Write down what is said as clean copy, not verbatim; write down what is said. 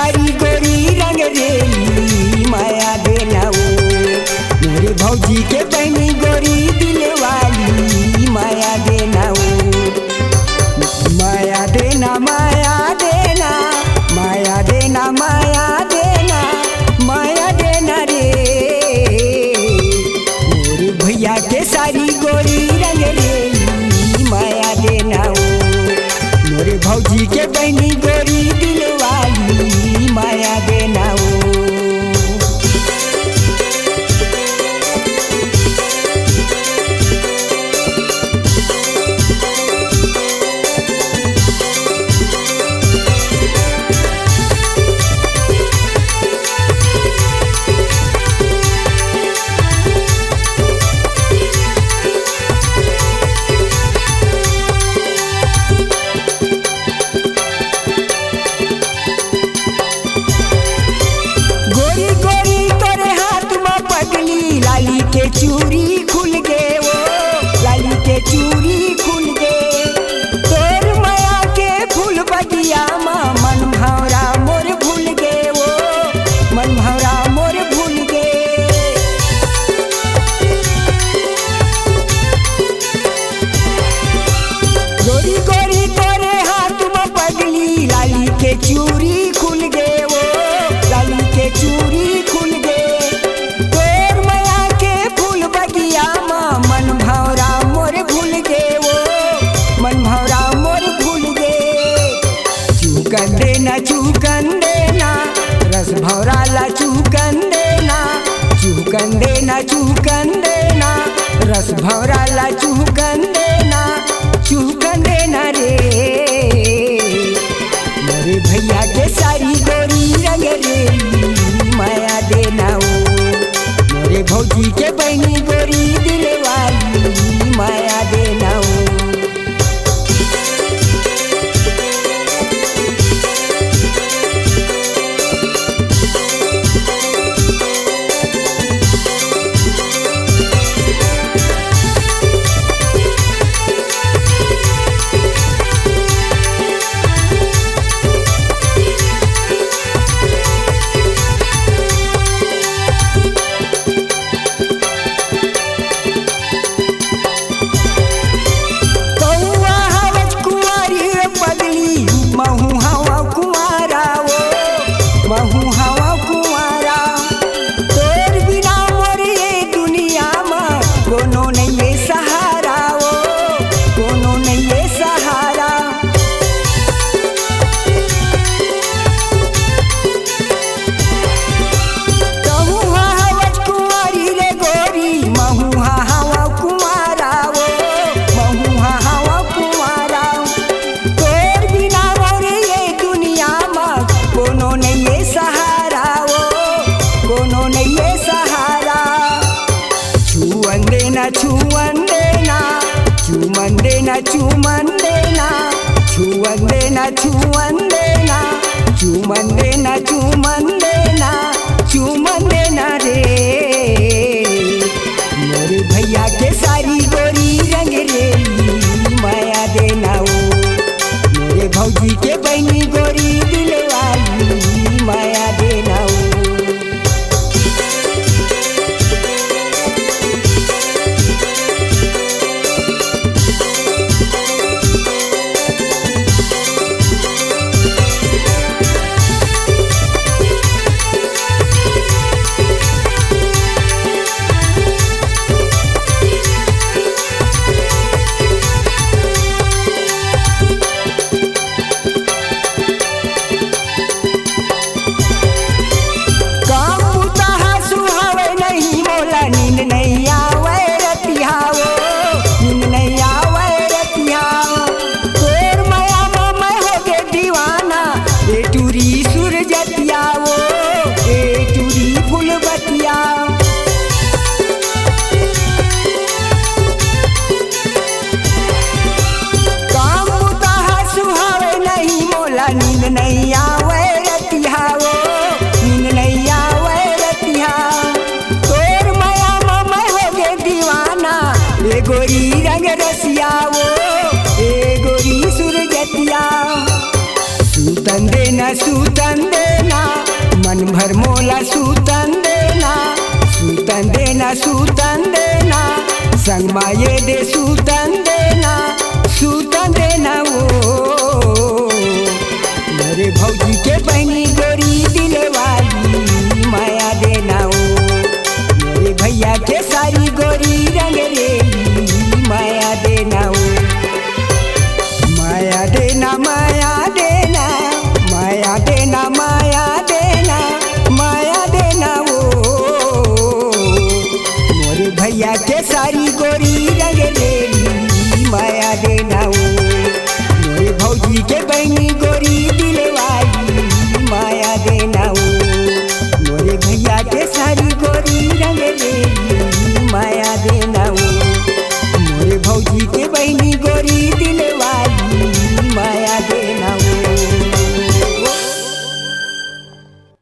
सारी गोरी रंग रेली माया देना वो मेरे भौजी के बहनी गोरी दिल वाली माया देना वो माया देना माया देना माया देना माया देना माया देना रे मेरे भैया के सारी गोरी रंग रेली माया देना वो मेरे भौजी के बहनी गोरी दिल वाली माया देना वो। लाली के चूड़ी खुल गए वो लाली के चूड़ी खुल गए तोर माया के फूल बगिया माँ मन भौरा मोर भूल गए वो मन भौरा मोर भूल गए। गोरी गोरी तोरे हाथ में पगली लाली के चूड़ी खुल गए वो लाली के चूड़ी खुल गए मन भौरा मोर भूल गए वो मन भौरा मोर भूल गए। चूकन देना चूकन देना रस भौरा ला चूकन देना चूकन देना चूकन देना रस भौरा ला चूकन देना रे मेरे भैया के सारी गोरी रंग रेली माया देना वो मेरे भौजी के बहनी गोरी दिल वाली माया देना वो। छुअन देना चुमन देना चुमन देना छुअन देना छुअन देना चुमन देना चुमन देना चुमन देना रे मेरे भैया के सारी गोरी रंग रेली माया देना वो मेरे भौजी के बहनी गोरी दिल वाली माया देना वो। नींद नहीं आवे रतिया वो नींद नहीं आवे रतिया तोर माया मामा हो गे दीवाना ए गोरी रंग रसिया वो ए गोरी सुरजतिया सूतन देना भर मोला सूतन देना, सूतन देना, सूतन देना, संग माये दे सूतन देना, सूतन देना वो। मेरे भौजी के बहनी गोरी दिल वाली माया देना वो, मेरे भैया के सारी गोरी